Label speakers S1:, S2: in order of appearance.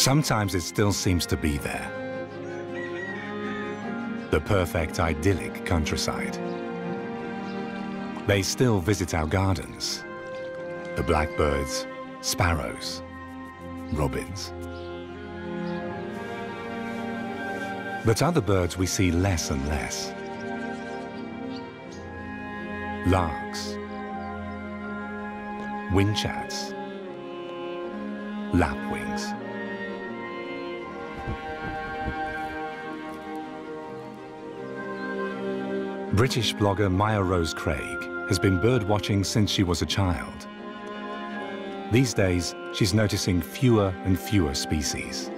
S1: Sometimes it still seems to be there. The perfect idyllic countryside. They still visit our gardens. The blackbirds, sparrows, robins. But other birds we see less and less. Larks, windchats, lapwings. British blogger Maya Rose Craig has been birdwatching since she was a child. These days, she's noticing fewer and fewer species.